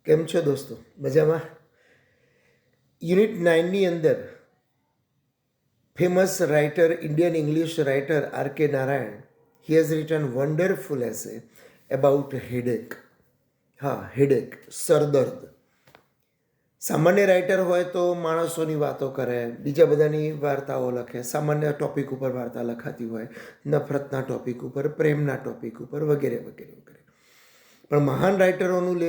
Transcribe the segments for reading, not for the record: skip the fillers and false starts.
કેમ છો દોસ્તો? મજામાં? યુનિટ 9ની અંદર famous writer, Indian English writer R K. Narayan, he has written wonderful essay about headache. હા, હેડેક, સરદર્દ. સામાન્ય રાઇટર હોય તો માણસોની વાતો કરે, બીજા બધાની વાર્તાઓ લખે, સામાન્ય ટોપિક ઉપર વાર્તા લખાતી હોય, નફરતના ટોપિક ઉપર, પ્રેમના ટોપિક ઉપર, વગેરે વગેરે વગેરે. પણ મહાન રાઇટરોનું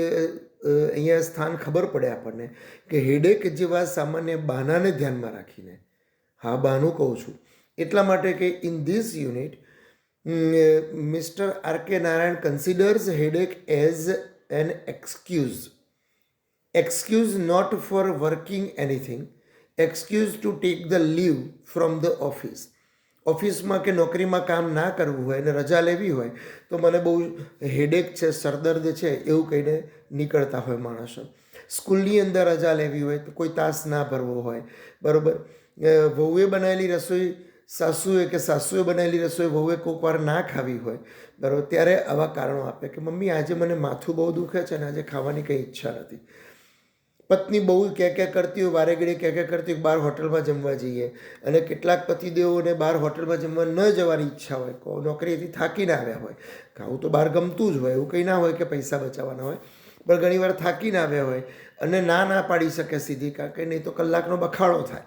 અહીંયા સ્થાન ખબર પડે આપણને કે હેડેક જેવા સામાન્ય બહાનાને ધ્યાનમાં રાખીને, હા બહાનું કહું છું એટલા માટે કે in this unit mister R K. Narayan considers headache as an excuse not for working anything, excuse to take the leave from the office. ઓફિસમાં કે નોકરીમાં કામ ના કરવું હોય અને રજા લેવી હોય તો મને બહુ હેડેક છે, સરદર્દ છે એવું કહીને નીકળતા હોય માણસો. સ્કૂલની અંદર રજા લેવી હોય તો કોઈ તાસ ના ભરવો હોય, બરાબર. વહુએ બનાવેલી રસોઈ સાસુએ કે સાસુએ બનાવેલી રસોઈ વહુએ કોઈક વાર ના ખાવી હોય, બરાબર, ત્યારે આવા કારણો આપે કે મમ્મી આજે મને માથું બહુ દુખે છે અને આજે ખાવાની કંઈ ઈચ્છા નથી. પત્ની બહુ ક્યાં કરતી હોય, વારે ઘડીએ ક્યાં કરતી હોય, બહાર હોટલમાં જમવા જઈએ. અને કેટલાક પતિદેવોને બહાર હોટલમાં જમવા ન જવાની ઈચ્છા હોય, નોકરીએથી થાકીને આવ્યા હોય. ખાવું તો બહાર ગમતું જ હોય, એવું કંઈ ના હોય કે પૈસા બચાવવાના હોય, પણ ઘણીવાર થાકીને આવ્યા હોય અને ના પાડી શકે સીધી, કારણ કે નહીં તો કલાકનો બખાડો થાય.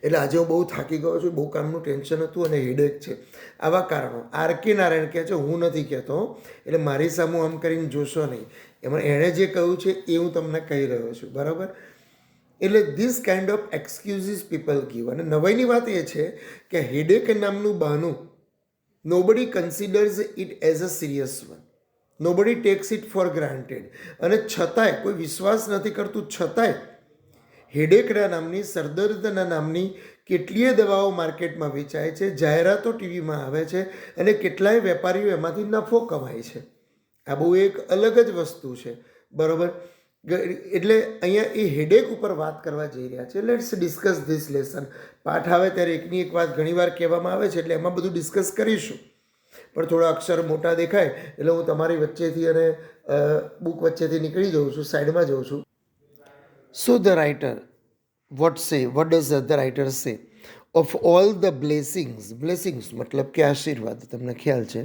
એટલે આજે હું બહુ થાકી ગયો છું, બહુ કામનું ટેન્શન હતું અને હેડેક છે. આવા કારણો આર.કે. નારાયણ કહે છે, હું નથી કહેતો, એટલે મારી સામું આમ કરીને જોશો નહીં. એમાં એણે જે કહ્યું છે એ હું તમને કહી રહ્યો છું, બરાબર. એટલે this kind of excuses people give. અને નવાઈની વાત એ છે કે હેડેક નામનું બહાનું nobody considers it as a serious one, nobody takes it for granted. અને છતાંય કોઈ વિશ્વાસ નથી કરતું, છતાંય હેડેકના નામની, સરદર્દના નામની કેટલીય દવાઓ માર્કેટમાં વેચાય છે, જાહેરાતો ટીવીમાં આવે છે અને કેટલાય વેપારીઓ એમાંથી નફો કમાય છે. આ બહુ એક અલગ જ વસ્તુ છે, બરાબર. એટલે અહીંયા એ હેડેક ઉપર વાત કરવા જઈ રહ્યા છે. Let's discuss this lesson. પાઠ આવે ત્યારે એકની એક વાત ઘણીવાર કહેવામાં આવે છે, એટલે એમાં બધું ડિસ્કસ કરીશું. પણ થોડા અક્ષર મોટા દેખાય એટલે હું તમારી વચ્ચેથી અને બુક વચ્ચેથી નીકળી જાઉં છું, સાઈડમાં જાઉં છું. So the writer, what does the writer say? Of all the blessings मतलब કે આશીર્વાદ, તમને ખ્યાલ છે,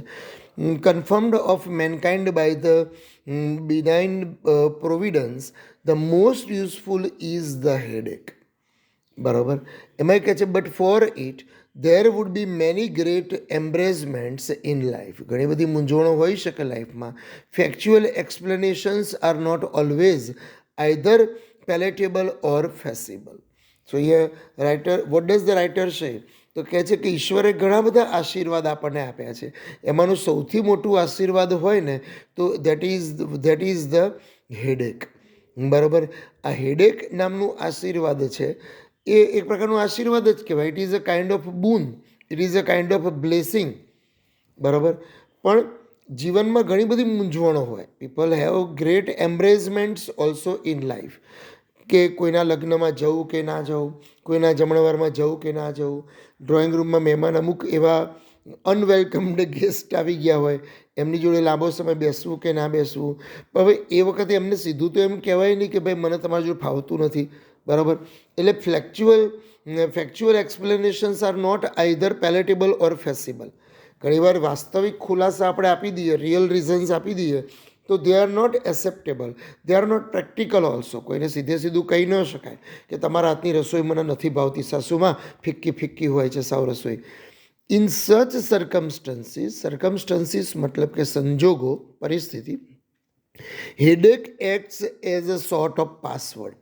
confirmed of mankind by the benign providence, the most useful is the headache. બરાબર. એમાં કહે છે but four it there would be many great embarrassments in life. ઘણી બધી મૂંઝવણો હોઈ શકે લાઈફમાં. Factual explanations are not always either palatable or feasible. So here writer, what does the writer say? તો કહે છે કે ઈશ્વરે ઘણા બધા આશીર્વાદ આપણને આપ્યા છે. એમાંનું સૌથી મોટું આશીર્વાદ હોય ને તો દેટ ઇઝ ધ હેડેક, બરાબર. આ હેડેક નામનું આશીર્વાદ છે એ એક પ્રકારનું આશીર્વાદ જ કહેવાય. It is a kind of boon, it is a kind of blessing, બરાબર. પણ જીવનમાં ઘણી બધી મૂંઝવણો હોય. People have great embarrassments also in life, કે કોઈના લગ્નમાં જવું કે ના જવું, કોઈના જમણવારમાં જવું કે ના જવું, ડ્રોઈંગ રૂમમાં મહેમાન અમુક એવા અનવેલકમ્ડ ગેસ્ટ આવી ગયા હોય, એમની જોડે લાંબો સમય બેસવું કે ના બેસવું. હવે એ વખતે એમને સીધું તો એમ કહેવાય નહીં કે ભાઈ મને તમારી જોડે ફાવતું નથી, બરાબર. એટલે ફેક્ચ્યુઅલ એક્સપ્લેનેશન્સ આર નોટ આઈધર પેલેટેબલ ઓર ફેસિબલ. ઘણીવાર વાસ્તવિક ખુલાસા આપણે આપી દઈએ, રિયલ રીઝન્સ આપી દઈએ તો they are not acceptable, they are not practical also. કોઈને સીધું કહી ન શકાય કે તમારા હાથની રસોઈ મને નથી ભાવતી, સાસુમાં ફિક્કી હોય છે સાવ રસોઈ. ઇન સચ સર્કમસ્ટન્સીસ મતલબ કે સંજોગો, પરિસ્થિતિ, headache acts as a sort of password.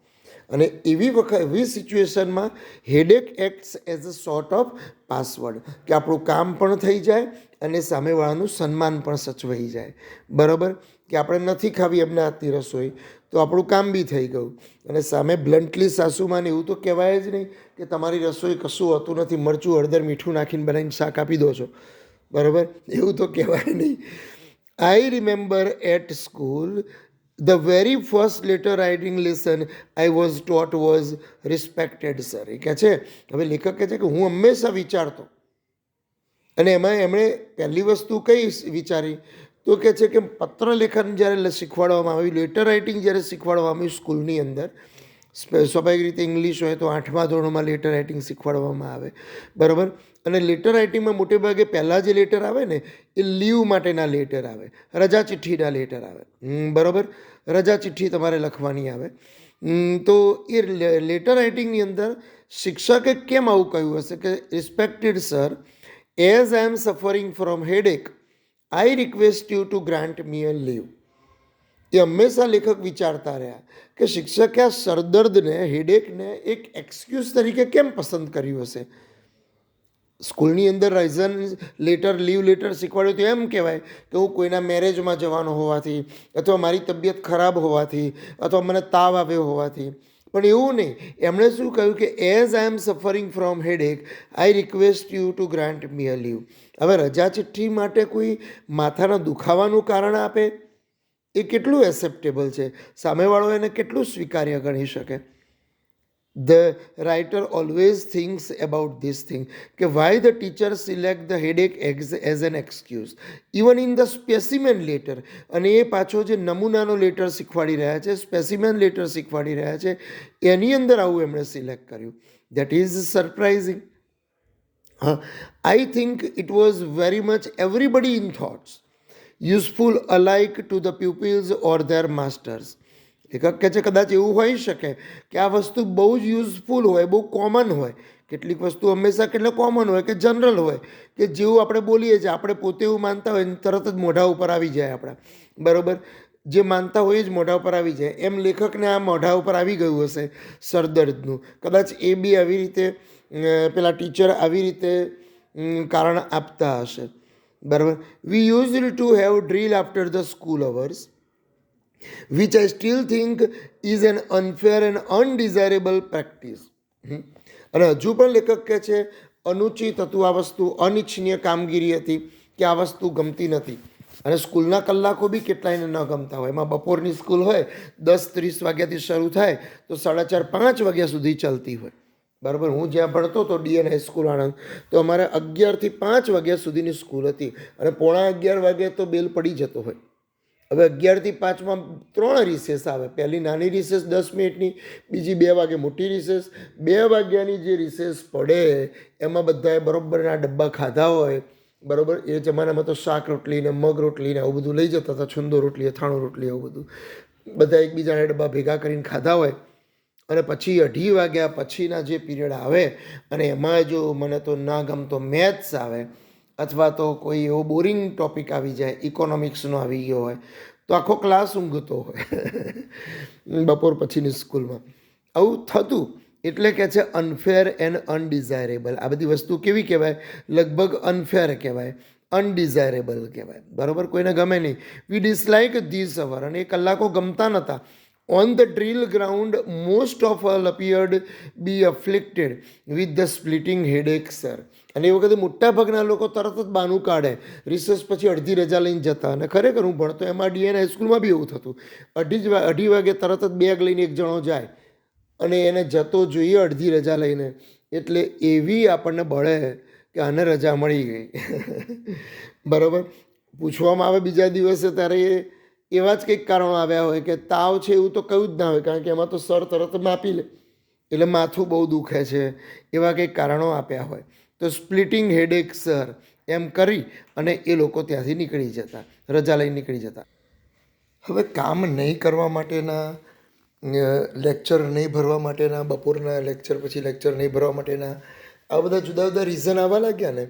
અને એવી સિચ્યુએશનમાં headache acts as a sort of password, કે આપણું કામ પણ થઈ જાય અને સામેવાળાનું સન્માન પણ સચવાઈ જાય, બરાબર. કે આપણે નથી ખાવી એમના હાથની રસોઈ તો આપણું કામ બી થઈ ગયું. અને સામે બ્લન્ટલી સાસુમાં એવું તો કહેવાય જ નહીં કે તમારી રસોઈ કશું હોતું નથી, મરચું હળદર મીઠું નાખીને બનાવીને શાક આપી દો છો, બરાબર, એવું તો કહેવાય નહીં. I remember at school the very first letter writing lesson I was taught was respected sir. એ કહે છે, હવે લેખક કહે છે કે હું હંમેશા વિચારતો, અને એમાં એમણે પહેલી વસ્તુ કઈ વિચારી તો કહે છે કે પત્ર લેખન જ્યારે શીખવાડવામાં આવ્યું, લેટર રાઇટિંગ જ્યારે શીખવાડવામાં આવ્યું સ્કૂલની અંદર, સ્વાભાવિક રીતે ઇંગ્લિશ હોય તો 8મા ધોરણમાં લેટર રાઇટિંગ શીખવાડવામાં આવે, બરાબર. અને લેટર રાઇટિંગમાં મોટે ભાગે પહેલાં જે લેટર આવે ને એ લીવ માટેના લેટર આવે, રજા ચિઠ્ઠીના લેટર આવે, બરાબર. રજા ચિઠ્ઠી તમારે લખવાની આવે. તો એ લેટર રાઇટિંગની અંદર શિક્ષકે કેમ આવું કહ્યું હશે કે respected sir, as I am suffering from headache I request you to grant me a leave. એ હંમેશા લેખક વિચારતા રહ્યા કે શિક્ષકે આ સરદર્દને, હેડેકને એક એક્સક્યુઝ તરીકે કેમ પસંદ કર્યું હશે. સ્કૂલની અંદર રીઝન લેટર, લીવ લેટર શીખવાડ્યું તો એમ કહેવાય કે હું કોઈના મેરેજમાં જવાનો હોવાથી, અથવા મારી તબિયત ખરાબ હોવાથી, અથવા મને તાવ આવ્યો હોવાથી. પણ એવું નહીં, એમણે શું કહ્યું કે as I am suffering from headache I request you to grant me a leave. હવે રજા ચિઠ્ઠી માટે કોઈ માથાના દુખાવાનું કારણ આપે એ કેટલું એક્સેપ્ટેબલ છે, સામેવાળો એને કેટલું સ્વીકાર્ય ગણી શકે. The writer always thinks about this thing કે why the teacher select the headache as an excuse even in the specimen letter. અને એ પાછો જે નમૂનાનો લેટર શીખવાડી રહ્યા છે, સ્પેસિમેન લેટર શીખવાડી રહ્યા છે, એની અંદર આવું એમણે સિલેક્ટ કર્યું. That is surprising. I think it was very much everybody in thoughts useful અલાઇક to the pupils or there masters. લેખક કહે છે કદાચ એવું હોઈ શકે કે આ વસ્તુ બહુ જ યુઝફુલ હોય, બહુ કોમન હોય. કેટલીક વસ્તુ હંમેશા કેટલે કોમન હોય કે જનરલ હોય, કે જેવું આપણે બોલીએ છીએ, આપણે પોતે એવું માનતા હોય તરત જ મોઢા ઉપર આવી જાય આપણા, બરાબર. જે માનતા હોય જ મોઢા ઉપર આવી જાય. એમ લેખકને આ મોઢા ઉપર આવી ગયું હશે સરદર્દનું. કદાચ એ બી આવી રીતે પેલા ટીચર આવી રીતે કારણ આપતા હશે, બરાબર. We used to have drill after the school hours which I still think is an unfair and undesirable practice. અને હજુ પણ લેખક કહે છે અનુચિત હતું આ વસ્તુ, અનિચ્છનીય કામગીરી હતી, કે આ વસ્તુ ગમતી નથી. અને સ્કૂલના કલાકો બી કેટલાયને ન ગમતા હોય. એમાં બપોરની સ્કૂલ હોય 10:30 વાગ્યાથી શરૂ થાય તો 4:30-5 વાગ્યા સુધી ચાલતી હોય, બરાબર. હું જ્યાં ભણતો હતો ડીએન હાઈસ્કૂલ આણંદ, તો અમારે 11 થી 5 વાગ્યા સુધીની સ્કૂલ હતી, અને 11:15 વાગે તો બેલ પડી જતો હોય. હવે 11 થી 5માં 3 રિસેસ આવે. પહેલી નાની રિસેસ 10 મિનિટની, બીજી 2 વાગે મોટી રિસેસ. 2 વાગ્યાની જે રિસેસ પડે એમાં બધાએ બરોબરના ડબ્બા ખાધા હોય, બરાબર. એ જમાનામાં તો શાક રોટલી ને મગ રોટલી ને આવું બધું લઈ જતા હતા, છુંદો રોટલી, અથાણું રોટલી, આવું બધું બધા એકબીજાના ડબ્બા ભેગા કરીને ખાધા હોય. અને પછી 2:30 વાગ્યા પછીના જે પીરિયડ આવે, અને એમાં જો મને તો ના ગમતો મેથ્સ આવે, અથવા તો કોઈ એવો બોરિંગ ટોપિક આવી જાય, ઇકોનોમિક્સનો આવી ગયો હોય, તો આખો ક્લાસ ઊંઘતો હોય બપોર પછીની સ્કૂલમાં. આવું થતું. એટલે કે છે અનફેર એન્ડ અનડિઝાયરેબલ. આ બધી વસ્તુ કેવી કહેવાય? લગભગ અનફેર કહેવાય, અનડિઝાયરેબલ કહેવાય, બરાબર. કોઈને ગમે નહીં. વી ડિસલાઇક ધીસ અવર. અને એ કલાકો ગમતા નહોતા. On the drill ground, most of all appeared be afflicted with the splitting headache, sir. અને એ વખતે મોટાભાગના લોકો તરત જ બાનું કાઢે, રિસર્ચ પછી અડધી રજા લઈને જતા. અને ખરેખર હું ભણતો એમાં ડીએન હાઈસ્કૂલમાં બી એવું થતું. 2:30 વાગે તરત જ બેગ લઈને એક જણો જાય, અને એને જતો જોઈએ અડધી રજા લઈને. એટલે એવી આપણને બળે કે આને રજા મળી ગઈ બરાબર. પૂછવામાં આવે બીજા દિવસે ત્યારે એવા જ કંઈક કારણો આવ્યા હોય કે તાવ છે એવું તો કહ્યું જ ના હોય, કારણ કે એમાં તો સર તરત માપી લે, એટલે માથું બહુ દુખે છે, એવા કંઈક કારણો આપ્યા હોય. તો સ્પ્લિટિંગ હેડેક સર એમ કરી અને એ લોકો ત્યાંથી નીકળી જતા, રજા લઈને નીકળી જતા. હવે કામ નહીં કરવા માટેના, લેક્ચર નહીં ભરવા માટેના, બપોરના લેક્ચર પછી લેક્ચર નહીં ભરવા માટેના આ બધા જુદા જુદા રીઝન આવવા લાગ્યા ને,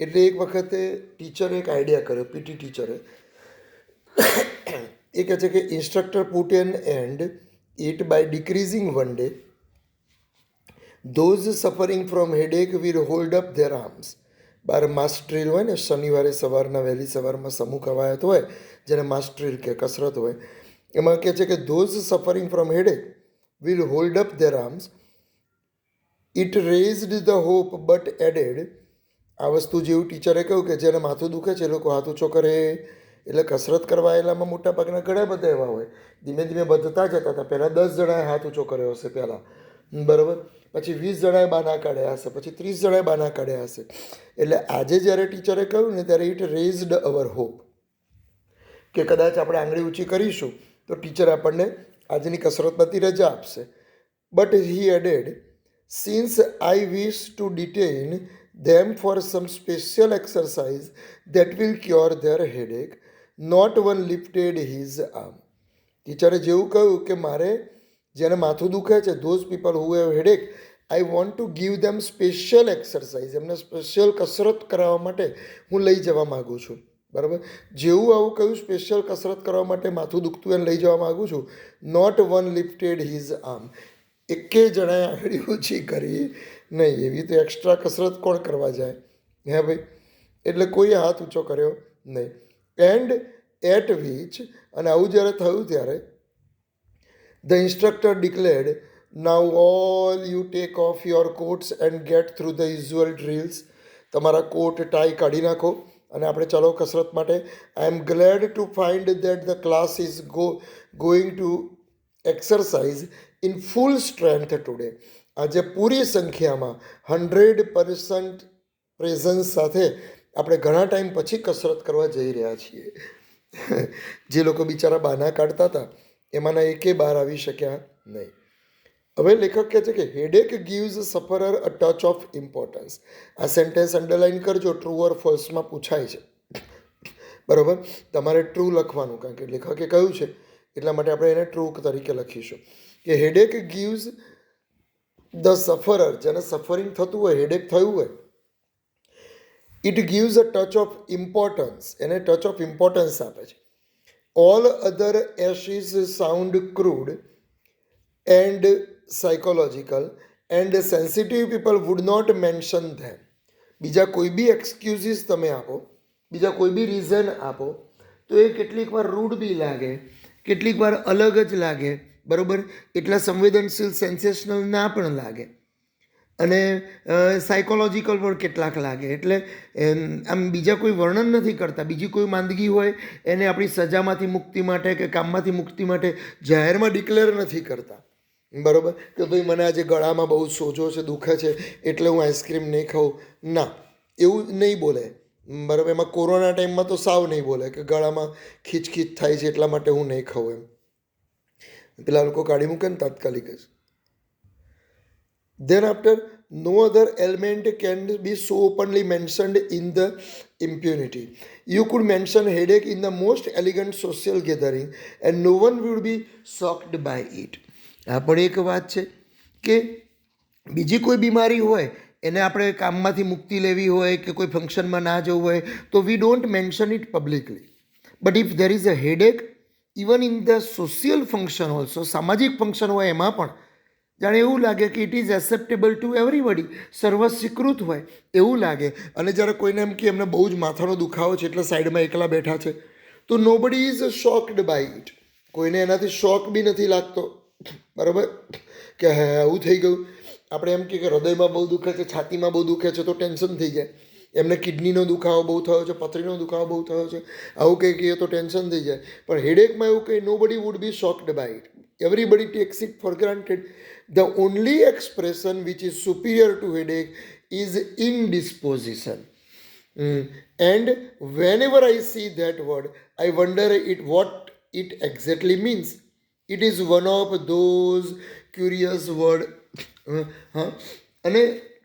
એટલે એક વખતે ટીચરે એક આઈડિયા કર્યો, પીટી ટીચરે. એ કહે છે કે instructor put an end it by decreasing one day. Those suffering from headache will hold up their arms. બાર માસ ડ્રીલ હોય ને, શનિવારે સવારના વહેલી સવારમાં સમૂહ કવાયત હોય, જેને માસ ડ્રીલ કે કસરત હોય, એમાં કહે છે કે those suffering from headache will hold up their arms. It raised the hope but added. આ વસ્તુ જેવું ટીચરે કહ્યું કે જેને માથું દુખે છે એ લોકો હાથ ઊંચો કરે. એટલે કસરત કરવા આવેલામાં મોટાભાગના ઘણા બધા એવા હોય, ધીમે ધીમે વધતા જતા હતા. પહેલાં 10 જણાએ હાથ ઊંચો કર્યો હશે પહેલાં, બરાબર. પછી 20 જણાએ બાના કાઢ્યા હશે, પછી 30 જણાએ બાના કાઢ્યા હશે. એટલે આજે જ્યારે ટીચરે કહ્યું ને ત્યારે ઇટ રેઝડ અવર હોપ. કે કદાચ આપણે આંગળી ઊંચી કરીશું તો ટીચર આપણને આજની કસરતમાંથી રજા આપશે. But he added, since I wish to detain them for some special exercise that will cure their headache, not one lifted his arm. ટીચરે જેવું કહ્યું કે મારે જેને માથું દુખે છે, those people who have headache, I want to give them special exercise, એમને special કસરત કરાવવા માટે હું લઈ જવા માગું છું. બરાબર, જેવું આવું કહ્યું સ્પેશિયલ કસરત કરવા માટે માથું દુખતું એને લઈ જવા માગું છું. Not one lifted his arm, એકે જણાએ આંગળી ઊંચી કરી નહીં. એવી તો એક્સ્ટ્રા કસરત કોણ કરવા જાય? હે ભાઈ, એટલે કોઈએ હાથ ઊંચો કર્યો નહીં. એન્ડ એટ વિચ, અને આવું જ્યારે થયું ત્યારે the instructor declared, now all you take off your coats and get through the usual drills. તમારા કોટ ટાઈ કાઢી નાખો અને આપણે ચાલો કસરત માટે. I am glad to find that the class is going to exercise in full strength today. આજે પૂરી સંખ્યામાં 100% પ્રેઝન્સ સાથે આપણે ઘણા ટાઈમ પછી કસરત કરવા જઈ રહ્યા છીએ. જે લોકો બિચારા બહાના કાઢતા હતા એમાંના એકે બહાર આવી શક્યા નહીં. હવે લેખક કહે છે કે headache gives sufferer a touch of importance. આ સેન્ટેન્સ અંડરલાઇન કરજો, ટ્રુ ઓર ફોલ્સમાં પૂછાય છે. બરાબર, તમારે ટ્રુ લખવાનું, કારણ કે લેખકે કહ્યું છે એટલા માટે આપણે એને ટ્રુ તરીકે લખીશું કે હેડેક ગીવ્સ ધ સફરર, જેને સફરિંગ થતું હોય, હેડેક થયું હોય, it gives a touch of importance, એને ટચ ઓફ ઇમ્પોર્ટન્સ આપે છે. All other aches sound crude and psychological and sensitive people would not mention them. બીજા કોઈ બી એક્સક્યુઝિસ તમે આપો, બીજા કોઈ બી રીઝન આપો તો એ કેટલીક વાર રૂડ બી લાગે, કેટલીક વાર અલગ જ લાગે. બરાબર, એટલા સંવેદનશીલ સેન્સેશનલ ના પણ લાગે, અને સાયકોલોજીકલ પણ કેટલાક લાગે. એટલે આમ બીજા કોઈ વર્ણન નથી કરતા. બીજી કોઈ માંદગી હોય એને આપણી સજામાંથી મુક્તિ માટે કે કામમાંથી મુક્તિ માટે જાહેરમાં ડિક્લેર નથી કરતા. બરાબર, કે ભાઈ મને આજે ગળામાં બહુ સોજો છે, દુખે છે એટલે હું આઈસ્ક્રીમ નહીં ખાઉં. ના, એવું નહીં બોલે. બરાબર, એમાં કોરોના ટાઈમમાં તો સાવ નહીં બોલે કે ગળામાં ખીચખીચ થાય છે એટલા માટે હું નહીં ખાઉં એમ. પેલા લોકો કાઢી મૂકે ને તાત્કાલિક જ. Then after, no other element can be so openly mentioned in the impunity. You could mention headache in the most elegant social gathering and no one would be shocked by it. આ પણ એક વાત છે કે બીજી કોઈ બીમારી હોય એને આપણે કામમાંથી મુક્તિ લેવી હોય કે કોઈ ફંક્શનમાં ના જવું હોય તો we don't mention it publicly. But if there is a headache even in the social function also, સામાજિક ફંક્શન હોય એમાં પણ જાણે એવું લાગે કે it is acceptable to everybody, સર્વસ્વીકૃત હોય એવું લાગે. અને જ્યારે કોઈને એમ કે એમને બહુ જ માથાનો દુખાવો છે એટલે સાઈડમાં એકલા બેઠા છે તો nobody is shocked by it. કોઈને એનાથી શોક બી નથી લાગતો. બરાબર, કે હે આવું થઈ ગયું. આપણે એમ કે હૃદયમાં બહુ દુખે છે, છાતીમાં બહુ દુખે છે તો ટેન્શન થઈ જાય. એમને કિડનીનો દુખાવો બહુ થયો છે, પથરીનો દુખાવો બહુ થયો છે, આવું કંઈ કહીએ તો ટેન્શન થઈ જાય. પણ હેડેકમાં એવું કંઈ nobody would be shocked by it. Everybody takes it for granted. The only expression which is superior to headache is indisposition. And whenever I see that word, I wonder what it exactly means. It is one of those curious words. અને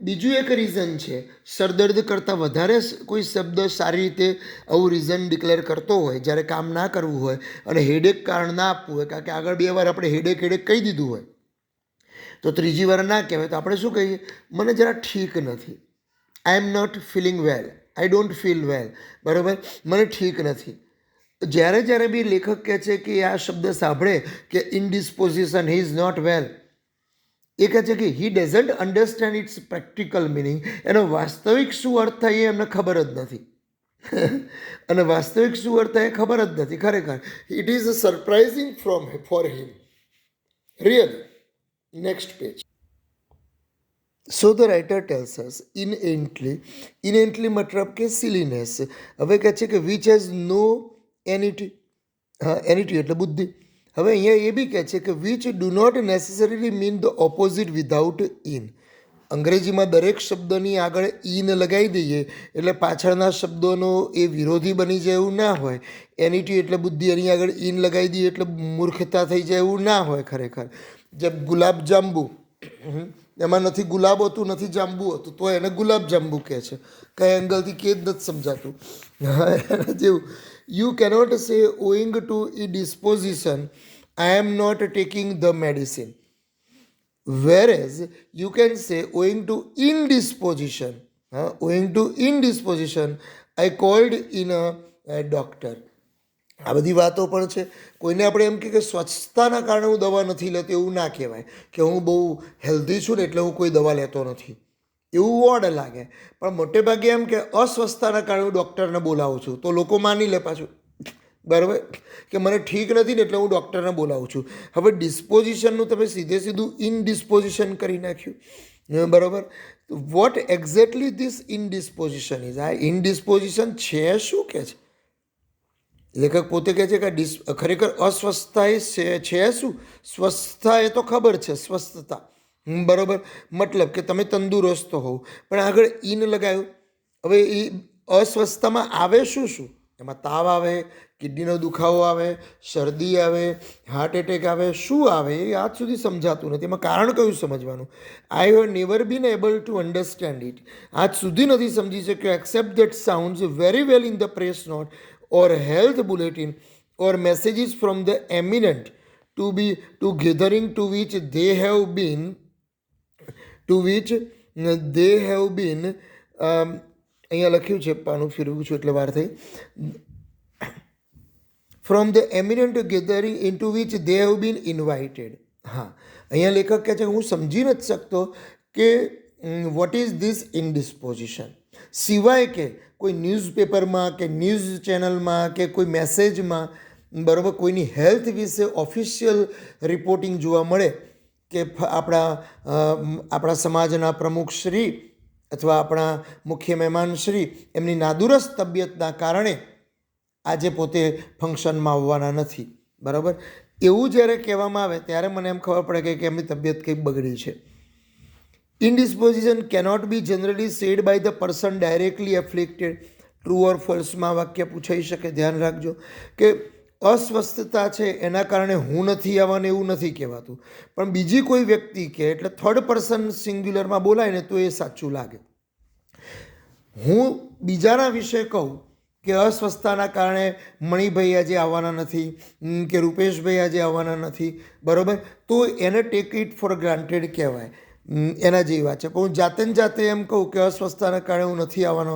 બીજું એક reason છે, સરદર્દ કરતાં વધારે કોઈ શબ્દ સારી રીતે આવું રીઝન ડિક્લેર કરતો હોય જ્યારે કામ ના કરવું હોય અને હેડેક કારણ ના આપવું હોય. કારણ કે આગળ 2 વાર આપણે હેડેક કહી દીધું હોય તો ત્રીજી વાર ના કહેવાય તો આપણે શું કહીએ? મને જરા ઠીક નથી, I am not feeling well, I don't feel well. બરાબર, મને ઠીક નથી. જ્યારે બી લેખક કહે છે કે આ શબ્દ સાંભળે કે ઇનડિસ્પોઝિશન, હી ઇઝ નોટ વેલ, એ કહે છે કે he doesn't understand its practical meaning. એનો વાસ્તવિક શું અર્થ થાય એ એમને ખબર જ નથી. અને વાસ્તવિક શું અર્થ થાય એ ખબર જ નથી ખરેખર. It is surprising for him really. Next page. So the writer tells us inanely મતલબ કે સિલીનેસ. હવે કહે છે કે વિચ હેઝ નો એનિટી. એનિટી એટલે બુદ્ધિ. હવે અહીંયા એ બી કહે છે કે which do not necessarily mean the opposite without in. અંગ્રેજીમાં દરેક શબ્દની આગળ ઈન લગાવી દઈએ એટલે પાછળના શબ્દોનો એ વિરોધી બની જાય એવું ના હોય. એનિટી એટલે બુદ્ધિ, એની આગળ ઈન લગાવી દઈએ એટલે મૂર્ખતા થઈ જાય એવું ના હોય. ખરેખર જેમ ગુલાબ જાંબુ, એમાં નથી ગુલાબ હતું, નથી જાંબુ હતું, તો એને ગુલાબ જાંબુ કહે છે. કઈ એંગલથી કે જ નથી સમજાતું. એના જેવું you cannot say owing to indisposition I am not taking the medicine. Whereas you can say owing to indisposition, owing to indisposition, I called in a doctor. આ બધી વાતો પણ છે. કોઈને આપણે એમ કે સ્વચ્છતાના કારણે હું દવા નથી લેતો એવું ના કહેવાય, કે હું બહુ હેલ્ધી છું ને એટલે હું કોઈ દવા લેતો નથી, એવું ઓડ લાગે. પણ મોટે ભાગે એમ કે અસ્વસ્થતાના કારણે હું ડૉક્ટરને બોલાવું છું, તો લોકો માની લે પાછું, બરાબર, કે મને ઠીક નથી ને એટલે હું ડૉક્ટરને બોલાવું છું. હવે ડિસ્પોઝિશનનું તમે સીધું ઇનડિસ્પોઝિશન કરી નાખ્યું, બરાબર. Vote exactly this ઇનડિસ્પોઝિશન is? આ ઇનડિસ્પોઝિશન છે શું કે છે? લેખક પોતે કહે છે કે ખરેખર અસ્વસ્થતા એ છે શું? સ્વસ્થતા એ તો ખબર છે, સ્વસ્થતા, બરાબર, મતલબ કે તમે તંદુરસ્ત હોવ, પણ આગળ ઈન લગાવ્યું. હવે એ અસ્વસ્થતામાં આવે શું શું? એમાં તાવ આવે, કિડનીનો દુખાવો આવે, શરદી આવે, હાર્ટ એટેક આવે, શું આવે એ આજ સુધી સમજાતું નથી. એમાં કારણ કયું સમજવાનું? I have never bin able to understand it. આજ સુધી નથી સમજી શક્યો. Accept that sounds very well in the press not or health bulletin or messages from the eminent to gathering to which they have been અહીંયા લખ્યું છે, પાનું ફેરવું છું એટલે વાર થઈ, from the eminent gathering into which they have been invited. હા, અહીંયા લેખક કહે છે હું સમજી નથી શકતો કે વોટ ઇઝ ધીસ ઇનડિસ્પોઝિશન, સિવાય કે કોઈ ન્યૂઝપેપરમાં કે ન્યૂઝ ચેનલમાં કે કોઈ મેસેજમાં, બરાબર, કોઈની હેલ્થ વિશે ઓફિશિયલ રિપોર્ટિંગ જોવા મળે કે આપણા સમાજના પ્રમુખ શ્રી અથવા આપણા મુખ્ય મહેમાન શ્રી એમની નાદુરસ્ત તબિયતના કારણે આજે પોતે ફંક્શનમાં આવવાના નથી, બરાબર, એવું જ્યારે કહેવામાં આવે ત્યારે મને એમ ખબર પડે કે એમની તબિયત કંઈક બગડી છે. Indisposition cannot be generally said by the person directly afflicted. True or false માં વાક્ય પૂછાઈ શકે. ધ્યાન રાખજો કે અસ્વસ્થતા છે એના કારણે હું નથી આવવાનું એવું નથી કહેવાતું, પણ બીજી કોઈ વ્યક્તિ કે એટલે થર્ડ પર્સન સિંગ્યુલરમાં બોલાય ને તો એ સાચું લાગે. હું બીજાના વિશે કહું કે અસ્વસ્થતાના કારણે મણિભાઈ આજે આવવાના નથી કે રૂપેશભાઈ આજે આવવાના નથી, બરાબર, તો એને ટેક ઇટ ફોર ગ્રાન્ટેડ કહેવાય. એના જેવી વાત છે. પણ હું જાતે એમ કહું કે અસ્વસ્થતાના કારણે હું નથી આવવાનો,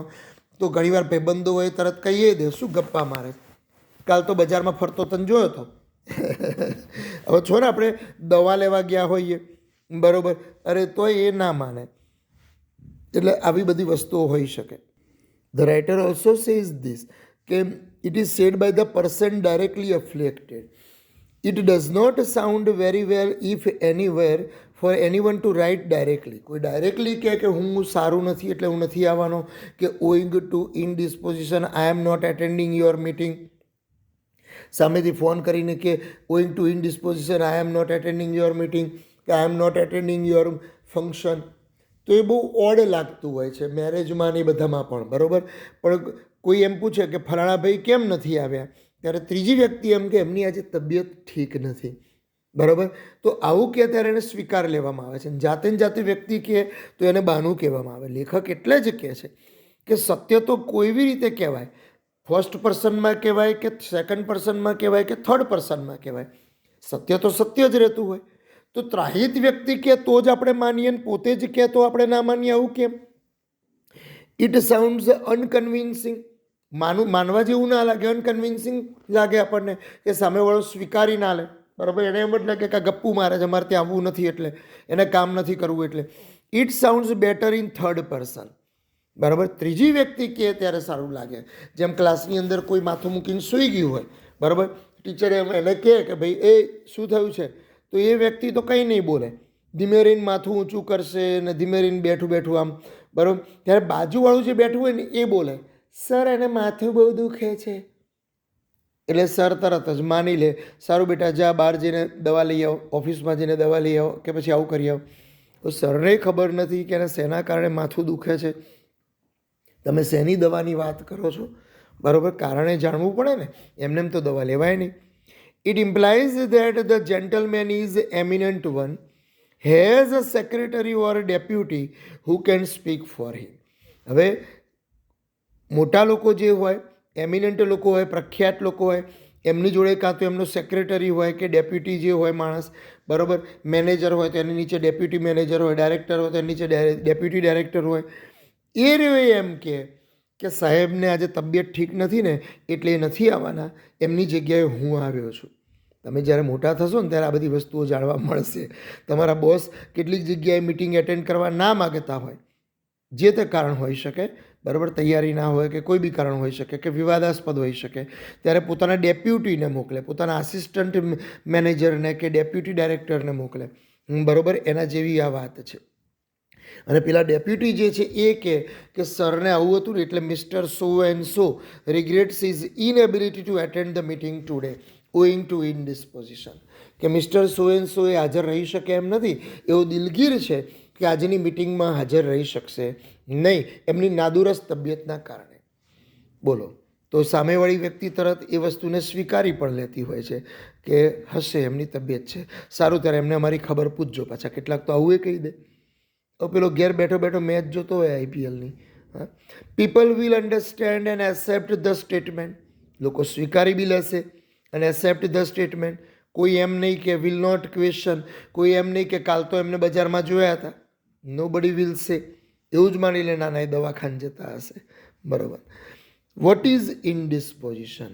તો ઘણીવાર ભાઈબંધો હોય તરત કહીએ દે, શું ગપ્પા મારે, કાલ તો બજારમાં ફરતો તને જોયો હતો. હવે છો ને આપણે દવા લેવા ગયા હોઈએ, બરાબર, અરે તોય એ ના માને. એટલે આવી બધી વસ્તુઓ હોઈ શકે. The writer also says this કે it is said by the person directly afflicted. It does not sound very well if anywhere for anyone to write directly. કોઈ ડાયરેક્ટલી કહે કે હું સારું નથી એટલે હું નથી આવવાનો, કે owing to indisposition I am not attending your meeting. સામેથી ફોન કરીને કે owing to indisposition I am not attending your meeting, કે I am not attending your function. તો એ બહુ ઓડ લાગતું હોય છે મેરેજમાં ને એ બધામાં પણ, બરાબર. પણ કોઈ એમ પૂછે કે ફલાણા ભાઈ કેમ નથી આવ્યા, ત્યારે ત્રીજી વ્યક્તિ એમ કે એમની આજે તબિયત ઠીક નથી, બરાબર. તો આવું કહે ત્યારે એને સ્વીકાર લેવામાં આવે છે. જાતે વ્યક્તિ કહે તો એને બહાનું કહેવામાં આવે. લેખક એટલે જ કહે છે કે સત્ય તો કોઈ બી રીતે કહેવાય, ફર્સ્ટ પર્સનમાં કહેવાય કે સેકન્ડ પર્સનમાં કહેવાય કે થર્ડ પર્સનમાં કહેવાય, સત્ય તો સત્ય જ રહેતું હોય. તો ત્રાહિત વ્યક્તિ કહે તો જ આપણે માનીએ ને પોતે જ કહે તો આપણે ના માનીએ, આવું કેમ? It sounds unconvincing. માનવા જેવું ના લાગે, અનકન્વિન્સિંગ લાગે આપણને, કે સામેવાળો સ્વીકારી ના લે, બરાબર. એને એમ જ લાગે કે ગપ્પુ મારે છે, મારે ત્યાં આવવું નથી એટલે, એને કામ નથી કરવું એટલે. It sounds better in third person, બરાબર. ત્રીજી વ્યક્તિ કહે ત્યારે સારું લાગે. જેમ ક્લાસની અંદર કોઈ માથું મૂકીને સૂઈ ગયું હોય, બરાબર, ટીચરે એને કહે કે ભાઈ એ શું થયું છે, તો એ વ્યક્તિ તો કંઈ નહીં બોલે, ધીમે રહીને માથું ઊંચું કરશે ને ધીમે રહીને બેઠું આમ, બરાબર. ત્યારે બાજુવાળું જે બેઠું હોય ને એ બોલે, સર એને માથું બહુ દુખે છે. એટલે સર તરત જ માની લે, સારું બેટા જા બહાર જઈને દવા લઈ આવો, ઓફિસમાં જઈને દવા લઈ આવો કે પછી આવું કરી આવો. તો સરને ખબર નથી કે એને શેના કારણે માથું દુખે છે, તમે શેની દવાની વાત કરો છો, બરાબર? કારણે જાણવું પડે ને, એમને એમ તો દવા લેવાય નહીં. It implies that the gentleman is eminent one, has a secretary or deputy who can speak for him. હવે મોટા લોકો જે હોય, એમિનન્ટ લોકો હોય, પ્રખ્યાત લોકો હોય, એમની જોડે કાં તો એમનો સેક્રેટરી હોય કે ડેપ્યુટી જે હોય માણસ, બરાબર? મેનેજર હોય તો એની નીચે ડેપ્યુટી મેનેજર હોય, ડાયરેક્ટર હોય તો એની નીચે ડેપ્યુટી ડાયરેક્ટર હોય. એ રહ્યો એમ કે સાહેબને આજે તબિયત ઠીક નથી ને એટલે એ નથી આવવાના, એમની જગ્યાએ હું આવ્યો છું. તમે જ્યારે મોટા થશો ને ત્યારે આ બધી વસ્તુઓ જાણવા મળશે. તમારા બોસ કેટલીક જગ્યાએ મિટિંગ એટેન્ડ કરવા ના માગતા હોય, જે તે કારણ હોઈ શકે, બરાબર? તૈયારી ના હોય કે કોઈ બી કારણ હોઈ શકે કે વિવાદાસ્પદ હોઈ શકે, ત્યારે પોતાના ડેપ્યુટીને મોકલે, પોતાના આસિસ્ટન્ટ મેનેજરને કે ડેપ્યુટી ડાયરેક્ટરને મોકલે, બરાબર? એના જેવી આ વાત છે. અને પેલા ડેપ્યુટી જે છે એ કે સરને આવું હતું ને એટલે mister so and so regrets is inability to attend the meeting today owing to indisposition, કે મિસ્ટર સો એન્ડ સો એ હાજર રહી શકે એમ નથી, એવો દિલગીર છે કે આજની મિટિંગમાં હાજર રહી શકશે નહીં એમની નાદુરસ્ત તબિયતના કારણે. બોલો, તો સામેવાળી વ્યક્તિ તરત એ વસ્તુને સ્વીકારી પણ લેતી હોય છે કે હશે એમની તબિયત છે, સારું ત્યારે એમને અમારી ખબર પૂછજો. પાછા કેટલાક તો આવું કહી દે. પેલો ઘેર બેઠો બેઠો મેચ જોતો હોય આઈપીએલની, people will understand and accept the statement, લોકો સ્વીકારી બી લેશે અને એક્સેપ્ટ ધ સ્ટેટમેન્ટ. કોઈ એમ નહીં કે વિલ નોટ ક્વેશ્ચન, કોઈ એમ નહીં કે કાલ તો એમને બજારમાં જોયા હતા, નો બડી વિલ સે, એવું જ માની લે નાના એ દવાખાને જતા હશે, બરાબર? What is ઇનડિસ્પોઝિશન?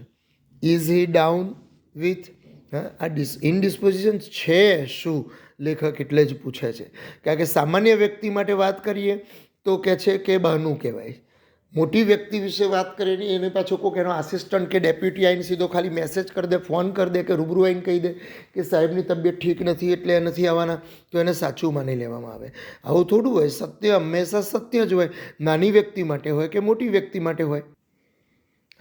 Is he down with, આ ઇનડિસ્પોઝિશન છે શું? લેખક એટલે જ પૂછે છે. કારણ કે સામાન્ય વ્યક્તિ માટે વાત કરીએ તો કહે છે કે બહાનું કહેવાય, મોટી વ્યક્તિ વિશે વાત કરીએ ને એને પાછો કોઈક એનો આસિસ્ટન્ટ કે ડેપ્યુટી આવીને સીધો ખાલી મેસેજ કરી દે, ફોન કરી દે કે રૂબરૂ આવીને કહી દે કે સાહેબની તબિયત ઠીક નથી એટલે નથી આવવાના, તો એને સાચું માની લેવામાં આવે. આવું થોડું હોય, સત્ય હંમેશા સત્ય જ હોય, નાની વ્યક્તિ માટે હોય કે મોટી વ્યક્તિ માટે હોય.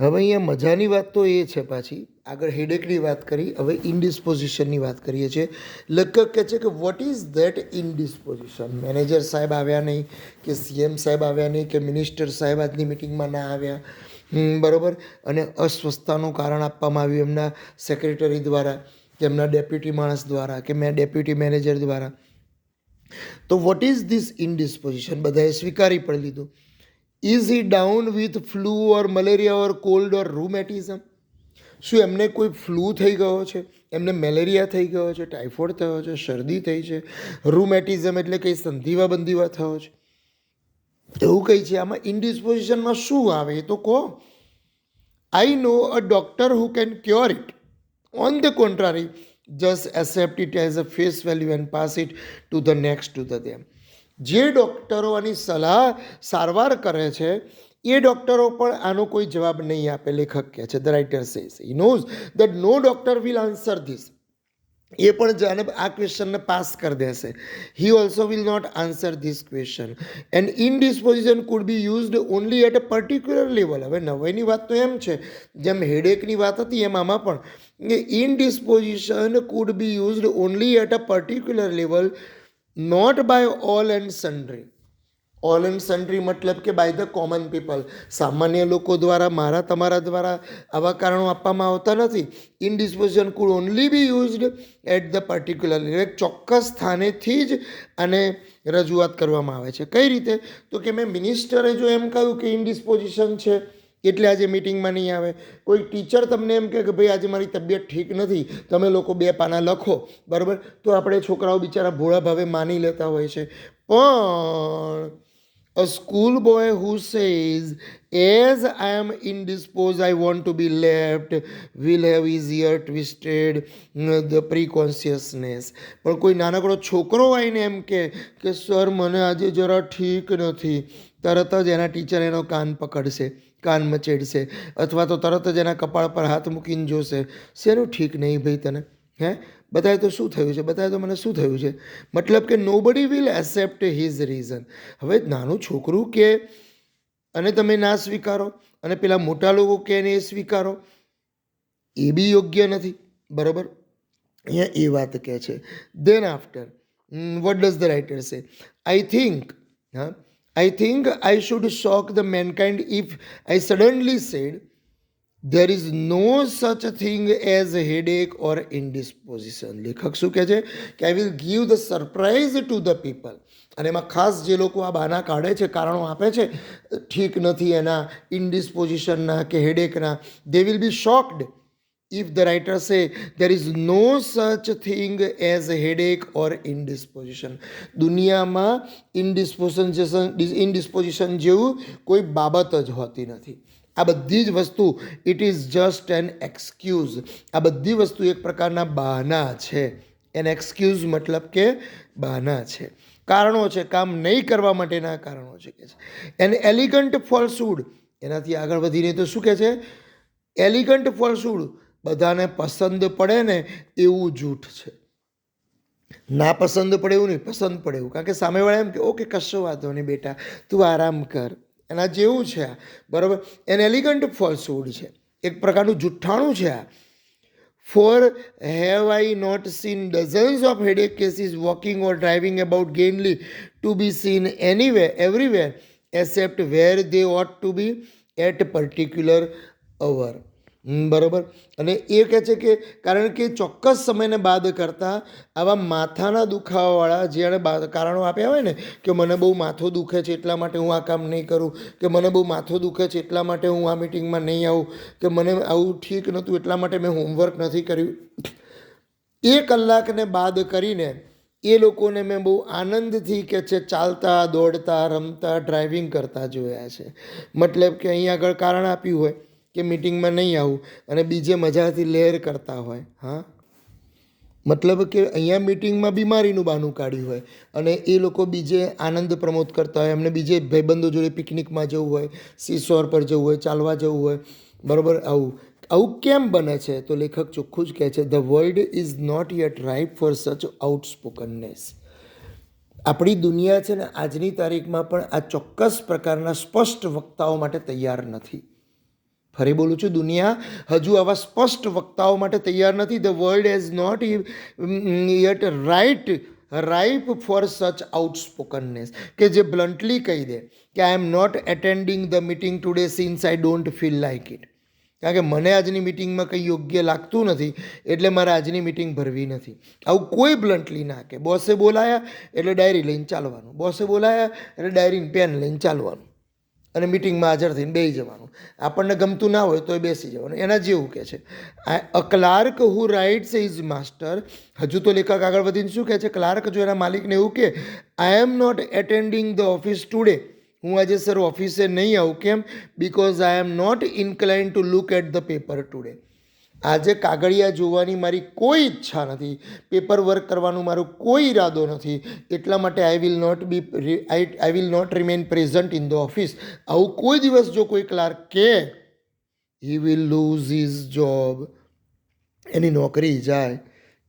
હવે અહીંયા મજાની વાત તો એ છે, પાછી આગળ હેડેકની વાત કરી, હવે ઇનડિસ્પોઝિશનની વાત કરીએ છીએ. લેખક કહે છે કે વોટ ઇઝ ધેટ ઇનડિસ્પોઝિશન? મેનેજર સાહેબ આવ્યા નહીં, કે સીએમ સાહેબ આવ્યા નહીં, કે મિનિસ્ટર સાહેબ આજની મિટિંગમાં ના આવ્યા, બરાબર? અને અસ્વસ્થતાનું કારણ આપવામાં આવ્યું એમના સેક્રેટરી દ્વારા કે એમના ડેપ્યુટી માણસ દ્વારા કે ડેપ્યુટી મેનેજર દ્વારા. તો વોટ ઇઝ ધીસ ઇનડિસ્પોઝિશન? બધાએ સ્વીકારી પણ લીધું. Is he down with flu or malaria or cold or rheumatism? શું એમને કોઈ ફ્લૂ થઈ ગયો છે, એમને મેલેરિયા થઈ ગયો છે, ટાઇફોઇડ થયો છે, શરદી થઈ છે, રૂમેટિઝમ એટલે કંઈ સંધિવા બંધીવા થયો છે, એવું કંઈ છે? આમાં ઇનડિસ્પોઝિશનમાં શું આવે એ તો કહો. I know a doctor who can cure it, on the contrary just accept it as a face value and pass it to the next to the them. જે ડૉક્ટરો આની સારવાર કરે છે એ ડૉક્ટરો પણ આનો કોઈ જવાબ નહીં આપે. લેખક કહે છે, the writer says he knows that no doctor will answer this. એ પણ જાણે આ ક્વેશ્ચનને પાસ કરી દેશે. He also will not answer this question and indisposition could be used only at a particular level. હવે નવાઈની વાત તો એમ છે, જેમ હેડેકની વાત હતી એમ આમાં પણ, કે indisposition could be used only at a particular level, not by all and sundry. All and sundry મતલબ કે બાય ધ કોમન પીપલ, સામાન્ય લોકો દ્વારા, મારા તમારા દ્વારા આવા કારણો આપવામાં આવતા નથી. Indisposition could only be used at the particular, એક ચોક્કસ સ્થાનેથી જ આને રજૂઆત કરવામાં આવે છે. કઈ રીતે? તો કે મેં મિનિસ્ટરે જો એમ કહ્યું કે ઇનડિસ્પોઝિશન છે એટલે આજે મિટિંગમાં નહીં આવે. કોઈ ટીચર તમને એમ કહે કે ભાઈ આજે મારી તબિયત ઠીક નથી, તમે લોકો 2 પાના લખો, બરાબર? તો આપણે છોકરાઓ બિચારા ભોળા ભાવે માની લેતા હોય છે. પણ a schoolboy who says, as I am indisposed, I want to be left, will have easier twisted the preconsciousness. પણ કોઈ નાનકડો છોકરો આવીને એમ કે સર મને આજે જરા ઠીક નથી, તરત જ એના ટીચર એનો કાન પકડશે, કાન મચેડશે, અથવા તો તરત જ એના કપાળ પર હાથ મૂકીને જોશે, શેનું ઠીક નહીં ભાઈ તને? બતાય તો શું થયું છે, બતાય તો મને શું થયું છે? મતલબ કે nobody will accept his reason. હવે નાનું છોકરું કે અને તમે ના સ્વીકારો, અને પેલા મોટા લોકો કે એને એ સ્વીકારો, એ બી યોગ્ય નથી, બરાબર? અહીંયા એ વાત કહે છે. Then after what does the writer say? I think, huh? I think I should shock the mankind if I suddenly said there is no such a thing as a headache or indisposition. લેખક શું કહે છે કે I will give the surprise to the people. અને એમાં ખાસ જે લોકો આ બાના કાઢે છે, કારણો આપે છે ઠીક નથી એના, ઇન્ડિસ્પોઝિશનના કે હેડેકના, they will be shocked if the writer say there is no such thing as a headache or indisposition. દુનિયામાં ઇન્ડિસ્પોઝિશન જેવું કોઈ બાબત જ હોતી નથી. આ બધી જ વસ્તુ it is just an excuse. આ બધી વસ્તુ એક પ્રકારના બહાના છે. એન એક્સક્યુઝ મતલબ કે બહાના છે, કારણો છે, કામ નહીં કરવા માટેના કારણો છે કે છે. એન એલિગન્ટ ફોલ્સહુડ, એનાથી આગળ વધીને તો શું કહે છે? એલિગન્ટ ફોલ્સહુડ બધાને પસંદ પડે ને એવું જૂઠ છે. ના પસંદ પડે એવું નહીં, પસંદ પડે એવું. કારણ કે સામેવાળા એમ કે ઓકે કશો વાંધો નહીં બેટા, તું આરામ કર, એના જેવું છે આ. બરાબર? એન એલિગન્ટ ફોલ્સહુડ છે, એક પ્રકારનું જુઠ્ઠાણું છે આ. For have I not seen dozens of headache cases walking or driving about gainly to be seen anyway everywhere except where they ought to be at particular hour. બરાબર? અને એ કહે છે કે કારણ કે ચોક્કસ સમયને બાદ કરતાં આવા માથાના દુખાવાવાળા જેણે કારણો આપ્યા હોય ને કે મને બહુ માથું દુખે છે એટલા માટે હું આ કામ નહીં કરું, કે મને બહુ માથું દુખે છે એટલા માટે હું આ મિટિંગમાં નહીં આવું, કે મને આવું ઠીક નહોતું એટલા માટે મેં હોમવર્ક નથી કર્યું, એ કલાકને બાદ કરીને એ લોકોને મેં બહુ આનંદથી કે છે ચાલતા, દોડતા, રમતા, ડ્રાઇવિંગ કરતા જોયા છે. મતલબ કે અહીં આગળ કારણ આપ્યું હોય કે મિટિંગમાં નહીં આવું અને બીજે મજાથી લહેર કરતા હોય. હા, મતલબ કે અહીંયા મિટિંગમાં બીમારીનું બહાનું કાઢ્યું હોય અને એ લોકો બીજે આનંદ પ્રમોદ કરતા હોય, એમને બીજે ભાઈબંધો જોડે પિકનિકમાં જવું હોય, સીશોર પર જવું હોય, ચાલવા જવું હોય. બરાબર? આવું કેમ બને છે? તો લેખક ચોખ્ખું જ કહે છે the world is not yet ripe for such outspokenness. આપણી દુનિયા છે ને આજની તારીખમાં પણ આ ચોક્કસ પ્રકારના સ્પષ્ટ વક્તાઓ માટે તૈયાર નથી. ફરી બોલું છું, દુનિયા હજુ આવા સ્પષ્ટ વક્તાઓ માટે તૈયાર નથી. The world has not yet ripe for such outspokenness, કે જે બ્લન્ટલી કહી દે કે I am not attending the meeting today since I don't feel like it. કારણ કે મને આજની મિટિંગમાં કંઈ યોગ્ય લાગતું નથી એટલે મારે આજની મિટિંગ ભરવી નથી. આવું કોઈ બ્લન્ટલી ના કે. બોસે બોલાયા એટલે ડાયરી લઈને ચાલવાનું, બોસે બોલાયા એટલે ડાયરીને પેન લઈને ચાલવાનું અને મિટિંગમાં હાજર થઈને બેસી જવાનું. આપણને ગમતું ના હોય તો એ બેસી જવાનું. એના જેવું કહે છે. A clerk who writes is master. હજુ તો લેખક આગળ વધીને શું કહે છે? ક્લાર્ક જો એના માલિકને એવું કે I am not attending the office today, હું આજે સર ઓફિસે નહીં આવું. કેમ? Because I am not inclined to look at the paper today. આજે કાગળિયા જોવાની મારી કોઈ ઈચ્છા નથી, પેપર વર્ક કરવાનું મારો કોઈ ઈરાદો નથી, એટલા માટે I will not remain present in the office. આવું કોઈ દિવસ જો કોઈ ક્લાર્ક કે he will lose his job, એની નોકરી જાય.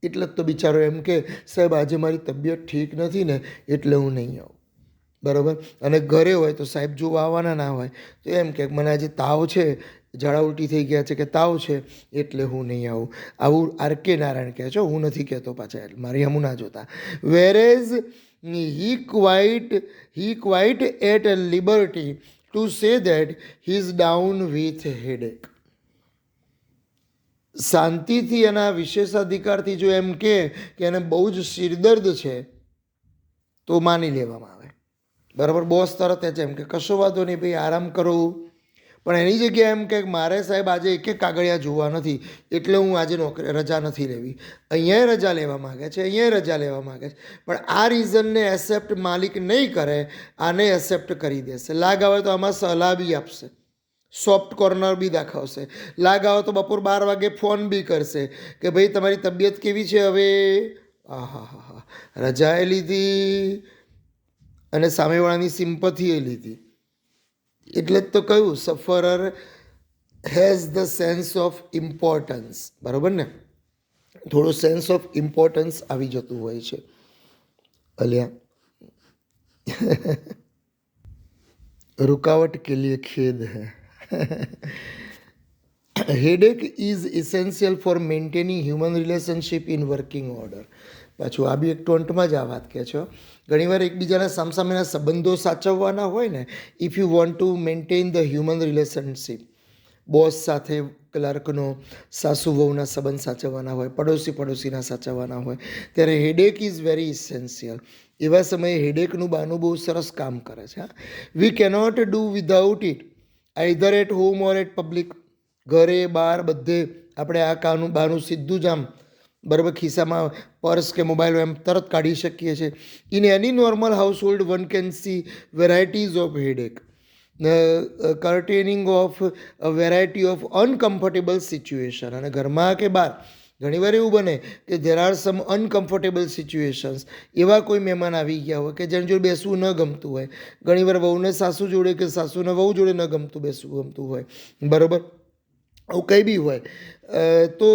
એટલે જ તો બિચારો એમ કે સાહેબ આજે મારી તબિયત ઠીક નથી ને એટલે હું નહીં આવું. બરાબર? અને ઘરે હોય તો સાહેબ જોવા આવવાના ના હોય તો એમ કે મને આજે તાવ છે, ઝાડા ઉલટી થઈ ગયા છે કે તાવ છે એટલે હું નહીં આવું. આવું આર કે નારાયણ કહે છે, હું નથી કહેતો પાછા, મારી હમું ના જોતા. Whereas he quite at liberty to say that he is down with headache. શાંતિથી એના વિશેષાધિકારથી જો એમ કે એને બહુ જ શિરદર્દ છે તો માની લેવામાં આવે. બરાબર? બોસ તરત જ એમ કે કશો વાંધો નહીં ભાઈ, આરામ કરો. પણ એની જગ્યાએ એમ કે મારે સાહેબ આજે એક કાગળિયા જોવા નથી એટલે હું આજે રજા નથી લેવી. અહીંયા રજા લેવા માગે છે, અહીંયા રજા લેવા માગે છે, પણ આ રીઝનને એક્સેપ્ટ માલિક નહીં કરે, આને એક્સેપ્ટ કરી દેશે. લાગ આવે તો આમાં સલાહ બી આપશે, સોફ્ટ કોર્નર બી દાખવશે. લાગ આવે તો બપોર 12 વાગે ફોન બી કરશે કે ભાઈ તમારી તબિયત કેવી છે હવે. હા, રજાએ લીધી અને સામેવાળાની સિમ્પથીએ લીધી. એટલે જ તો કહ્યું sufferer has the sense of importance. બરાબર ને? થોડું સેન્સ ઓફ ઇમ્પોર્ટન્સ આવી જતું હોય છે. અલ્યા रुकावट के लिए खेद है. Headache is essential for maintaining human relationship in working order. પાછું આ બી એક ટોન્ટમાં જ આ વાત કહે છે. ઘણીવાર એકબીજાના સામસામેના સંબંધો સાચવવાના હોય ને, if you want to maintain the human relationship, boss સાથે ક્લાર્કનો, સાસુ વહુના સંબંધ સાચવવાના હોય, પડોશીના સાચવવાના હોય, ત્યારે હેડેક ઇઝ વેરી ઇસેન્શિયલ. એવા સમયે હેડેકનું બહાનું બહુ સરસ કામ કરે છે. We cannot do without it either at home or at public. ઘરે બહાર બધે આપણે આ બહાનું સીધું જ આમ બરાબર ખિસ્સામાં પર્સ કે મોબાઈલ એમ તરત કાઢી શકીએ છીએ. In any normal household one can see varieties of headache, curtaining of a variety of uncomfortable situation. અને ઘરમાં કે બહાર ઘણીવાર એવું બને કે there are some uncomfortable situations. એવા કોઈ મહેમાન આવી ગયા હોય કે જેની જોડે બેસવું ન ગમતું હોય. ઘણીવાર વહુને સાસુ જોડે કે સાસુને વહુ જોડે ન બેસવું ગમતું હોય, બરાબર, આવું કંઈ બી હોય. તો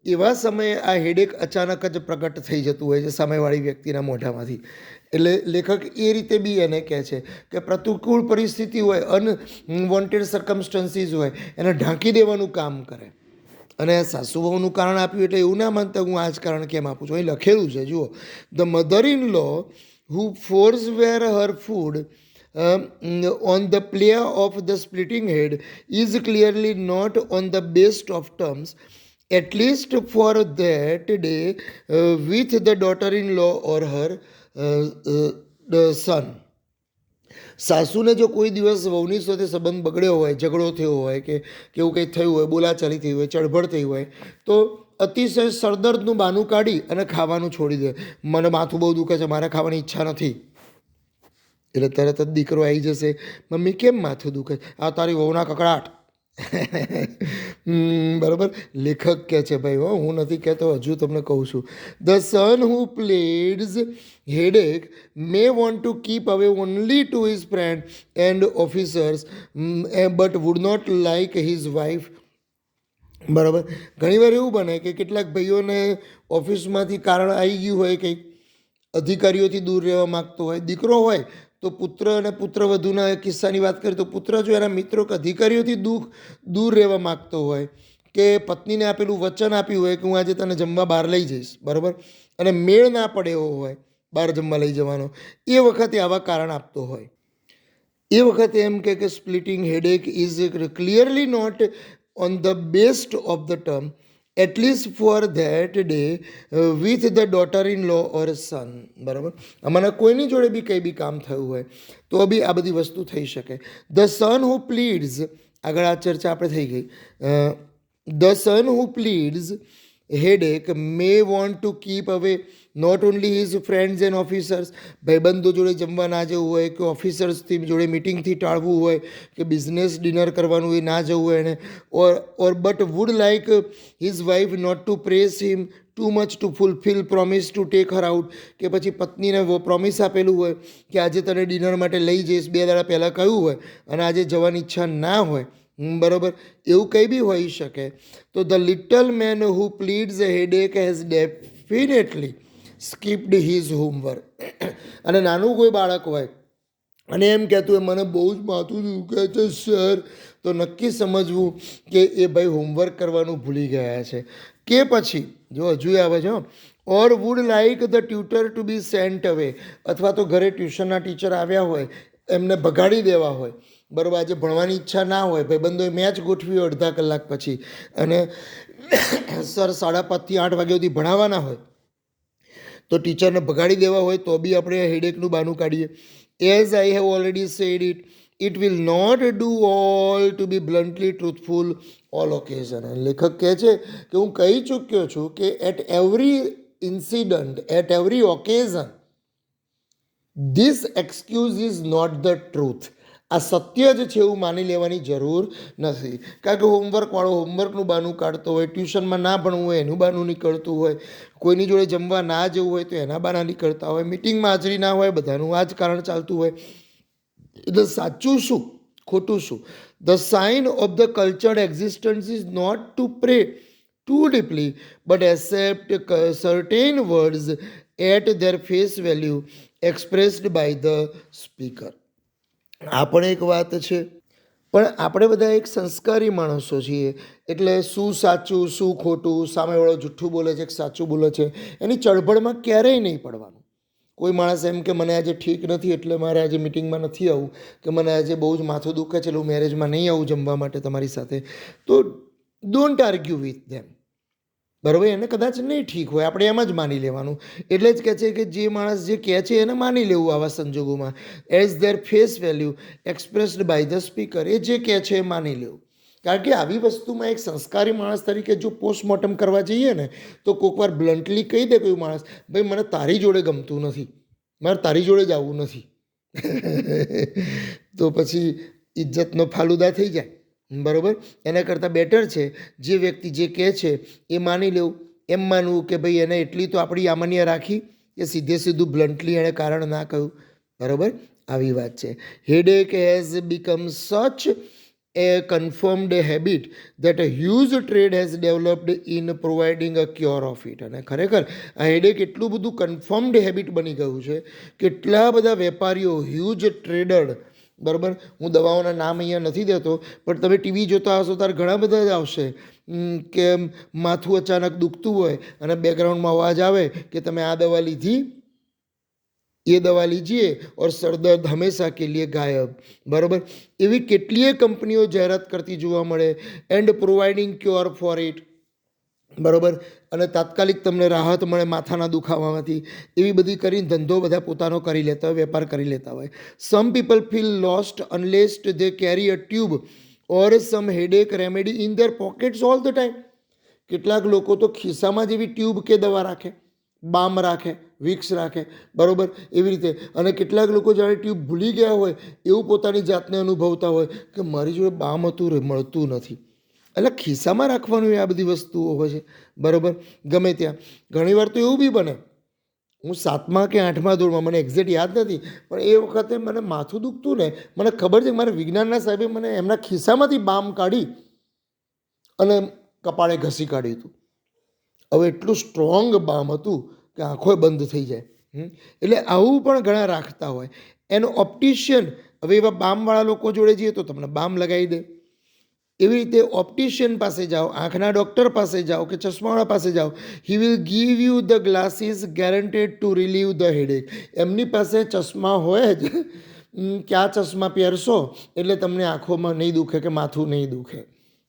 એવા સમયે આ હેડેક અચાનક જ પ્રગટ થઈ જતું હોય છે સામેવાળી વ્યક્તિના મોઢામાંથી. એટલે લેખક એ રીતે બી એને કહે છે કે પ્રતિકૂળ પરિસ્થિતિ હોય, અનવોન્ટેડ સર્કમસ્ટન્સીસ હોય, એને ઢાંકી દેવાનું કામ કરે. અને સાસુ વહુનું કારણ આપ્યું એટલે એવું ના માનતા હું આ જ કારણ કેમ આપું છું. અહીં લખેલું છે, જુઓ, the mother in law who forswear her food on the plea of the splitting head is clearly not on the best of terms, at least for that day, with the daughter-in-law or her the son. સાસુને જો કોઈ દિવસ વહુની સાથે સંબંધ બગડ્યો હોય, ઝઘડો થયો હોય કે કેવું કંઈ થયું હોય, બોલાચાલી થઈ હોય, ચળભળ થઈ હોય, તો અતિશય સરદર્દનું બહાનું કાઢી અને ખાવાનું છોડી દે. મને માથું બહુ દુખે છે, મારે ખાવાની ઈચ્છા નથી. એટલે તરત જ દીકરો આવી જશે, મમ્મી કેમ માથું દુખે? આ તારી વહુના કકડાટ. બરાબર. લેખક કહે છે, ભાઈ હું નથી કહેતો, હજુ તમને કહું છું. The son who pleads headache may want to keep away only to his friend and officers but would not like his wife. બરાબર. ઘણીવાર એવું બને કે કેટલાક ભાઈઓને ઓફિસમાંથી કારણ આવી ગયું હોય, કંઈક અધિકારીઓથી દૂર રહેવા માગતો હોય. દીકરો હોય તો પુત્ર અને પુત્રવધૂના કિસ્સાની વાત કરીએ તો પુત્ર જો એના મિત્રો કે અધિકારીઓથી દૂર રહેવા માગતો હોય, કે પત્નીને આપેલું વચન આપ્યું હોય કે હું આજે તને જમવા બહાર લઈ જઈશ, બરાબર, અને મેળ ના પડે એવો હોય બહાર જમવા લઈ જવાનો, એ વખતે આવા કારણ આપતો હોય. એ વખતે એમ કે splitting headache is clearly not on the best of the term, at least for that day, with the daughter-in-law or son. બરાબર. આમાંના કોઈની જોડે બી કંઈ બી કામ થયું હોય તો બી આ બધી વસ્તુ થઈ શકે. ધ સન હુ પ્લીડ્સ, આગળ આ ચર્ચા આપણે થઈ ગઈ. The son who pleads headache may want to keep away not only his friends and officers. ભાઈબંધો જોડે જમવા ના જવું હોય, કે ઓફિસર્સથી જોડે મિટિંગથી ટાળવું હોય, કે બિઝનેસ ડિનર કરવાનું હોય ના જવું હોય એને, or but would like his wife not to press him too much to fulfil promise to take her out. કે પછી પત્નીને પ્રોમિસ આપેલું હોય કે આજે તને ડિનર માટે લઈ જઈશ, 2 દાડા પહેલાં કહ્યું હોય અને આજે જવાની ઈચ્છા ના હોય, બરાબર, એવું કંઈ બી હોઈ શકે. તો the little man who pleads headache has definitely skipped his homework. અને નાનું કોઈ બાળક હોય અને એમ કહેતું હોય મને બહુ જ માથું દુખે છે સર, તો નક્કી સમજવું કે એ ભાઈ હોમવર્ક કરવાનું ભૂલી ગયા છે. કે પછી જો હજુ આવે છે, or would like the tutor to be sent away, અથવા તો ઘરે ટ્યુશનના ટીચર આવ્યા હોય એમને ભગાડી દેવા હોય, બરાબર, આજે ભણવાની ઈચ્છા ના હોય, ભાઈબંધોએ મેચ ગોઠવી હોય અડધા કલાક પછી અને સર 5:30 થી 8 વાગ્યા સુધી ભણાવવાના હોય, તો ટીચરને ભગાડી દેવા હોય તો બી આપણે હેડેકનું બહાનું કાઢીએ. As I have already said it, it will not do all to be bluntly truthful all occasion. લેખક કહે છે કે હું કહી ચૂક્યો છું કે at every incident, at every occasion, this excuse is not the truth. આ સત્ય જ છે એવું માની લેવાની જરૂર નથી. કારણ કે હોમવર્કવાળો હોમવર્કનું બહાનું કાઢતો હોય, ટ્યુશનમાં ના ભણવું હોય એનું બહાનું નીકળતું હોય, કોઈની જોડે જમવા ના જવું હોય તો એના બહાના નીકળતા હોય, મિટિંગમાં હાજરી ના હોય, બધાનું આ જ કારણ ચાલતું હોય. એટલે સાચું શું, ખોટું શું? The sign of the cultured existence is not to pray too deeply but accept certain words at their face value expressed by the speaker. આ પણ એક વાત છે. પણ આપણે બધા એક સંસ્કારી માણસો છીએ, એટલે શું સાચું શું ખોટું, સામેવાળો જૂઠું બોલે છે કે સાચું બોલે છે, એની ચળભળમાં ક્યારેય નહીં પડવાનું. કોઈ માણસ એમ કે મને આજે ઠીક નથી એટલે મારે આજે મિટિંગમાં નથી આવવું, કે મને આજે બહુ જ માથું દુખે છે એટલે હું મેરેજમાં નહીં આવું જમવા માટે તમારી સાથે, તો ડોન્ટ આર્ગ્યુ વિથ ધેમ. બરાબર, એને કદાચ નહીં ઠીક હોય, આપણે એમ જ માની લેવાનું. એટલે જ કહે છે કે જે માણસ જે કહે છે એને માની લેવું આવા સંજોગોમાં, as their face value expressed by the speaker. એ જે કહે છે એ માની લેવું. કારણ કે આવી વસ્તુમાં એક સંસ્કારી માણસ તરીકે જો પોસ્ટમોર્ટમ કરવા જઈએ ને, તો કોઈક વાર બ્લન્ટલી કહી દે કોઈ માણસ, ભાઈ મને તારી જોડે ગમતું નથી, મારે તારી જોડે જ આવવું નથી, તો પછી ઇજ્જતનો ફાલુદા થઈ જાય. બરાબર, એના કરતાં બેટર છે જે વ્યક્તિ જે કહે છે એ માની લેવું. એમ માનવું કે ભાઈ એને એટલી તો આપણી આમાન્ય રાખી કે સીધે સીધું બ્લન્ટલી એણે કારણ ના કહ્યું. બરાબર, આવી વાત છે. Headache has become such a confirmed habit that a huge trade has developed in providing a cure of it. અને ખરેખર આ હેડેક એટલું બધું કન્ફર્મ્ડ હેબિટ બની ગયું છે, કેટલા બધા વેપારીઓ, હ્યુજ ટ્રેડર, બરાબર, હું દવાઓના નામ અહીંયા નથી દેતો, પણ તમે ટીવી જોતા હશો ત્યારે ઘણા બધા જ આવશે કે માથું અચાનક દુખતું હોય અને બેકગ્રાઉન્ડમાં અવાજ આવે કે તમે આ દવા લીધી, ये दवा लीजिए और सर दर्द हमेशा के लिए गायब. बराबर, એવી કેટલીય કંપનીઓ જાહેરાત કરતી જોવા મળે, and providing cure four it. બરાબર, અને તાત્કાલિક તમને રાહત મળે માથાના દુખાવામાંથી, એવી બધી કરીને ધંધો બધા પોતાનો કરી લેતા હોય, વેપાર કરી લેતા હોય. Some people feel lost unless they carry a tube or some headache remedy in their pockets all the time. કેટલાક લોકો તો ખિસ્સામાં જેવી ટ્યુબ કે દવા રાખે, બામ રાખે, વિક્સ રાખે, બરાબર, એવી રીતે. અને કેટલાક લોકો જ્યારે ટ્યુબ ભૂલી ગયા હોય એવું પોતાની જાતને અનુભવતા હોય કે મારી જોડે બામ હતું રે, મળતું નથી. એટલે ખિસ્સામાં રાખવાનું એ આ બધી વસ્તુઓ હોય છે. બરાબર, ગમે ત્યાં ઘણીવાર તો એવું બી બને, હું 7મા કે 8મા ધોરણમાં, મને એક્ઝેક્ટ યાદ નથી, પણ એ વખતે મને માથું દુખતું ને, મને ખબર છે કે મારા વિજ્ઞાનના સાહેબે મને એમના ખિસ્સામાંથી બામ કાઢી અને કપાળે ઘસી કાઢ્યું હતું. હવે એટલું સ્ટ્રોંગ બામ હતું કે આંખો બંધ થઈ જાય. એટલે આવું પણ ઘણા રાખતા હોય. એનો ઓપ્ટિશિયન, હવે એવા બામવાળા લોકો જોડે જઈએ તો તમને બામ લગાવી દે. એવી રીતે ઓપ્ટિશિયન પાસે જાઓ, આંખના ડૉક્ટર પાસે જાઓ કે ચશ્માવાળા પાસે જાઓ, he will give you the glasses guaranteed two relieve the headache. એમની પાસે ચશ્મા હોય જ કે આ ચશ્મા પહેરશો એટલે તમને આંખોમાં નહીં દુખે કે માથું નહીં દુખે.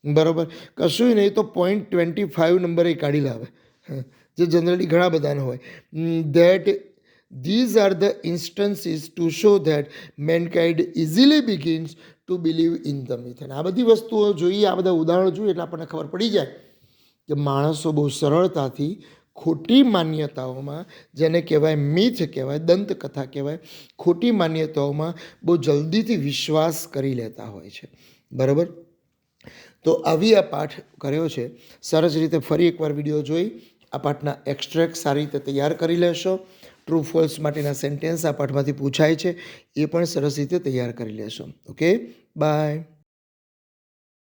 બરાબર, કશું નહીં તો 0.25 નંબરે કાઢી લાવે, જે જનરલી ઘણા બધાને હોય. That these are the instances to show that mankind easily begins to believe in the myth. અને આ બધી વસ્તુઓ જોઈએ, આ બધા ઉદાહરણો જોઈએ એટલે આપણને ખબર પડી જાય કે માણસો બહુ સરળતાથી ખોટી માન્યતાઓમાં, જેને કહેવાય મિથ કહેવાય, દંતકથા કહેવાય, ખોટી માન્યતાઓમાં બહુ જલ્દીથી વિશ્વાસ કરી લેતા હોય છે. બરાબર, તો આવી આ પાઠ કર્યો છે. સરસ રીતે ફરી એકવાર વિડીયો જોઈ આ પાઠના એક્સ્ટ્રેક્ટ સારી રીતે તૈયાર કરી લેશો. ટ્રુ ફોલ્સ માટેના સેન્ટેન્સ આ પાઠમાંથી પૂછાય છે, એ પણ સરસ રીતે તૈયાર કરી લેશો. Okay, by.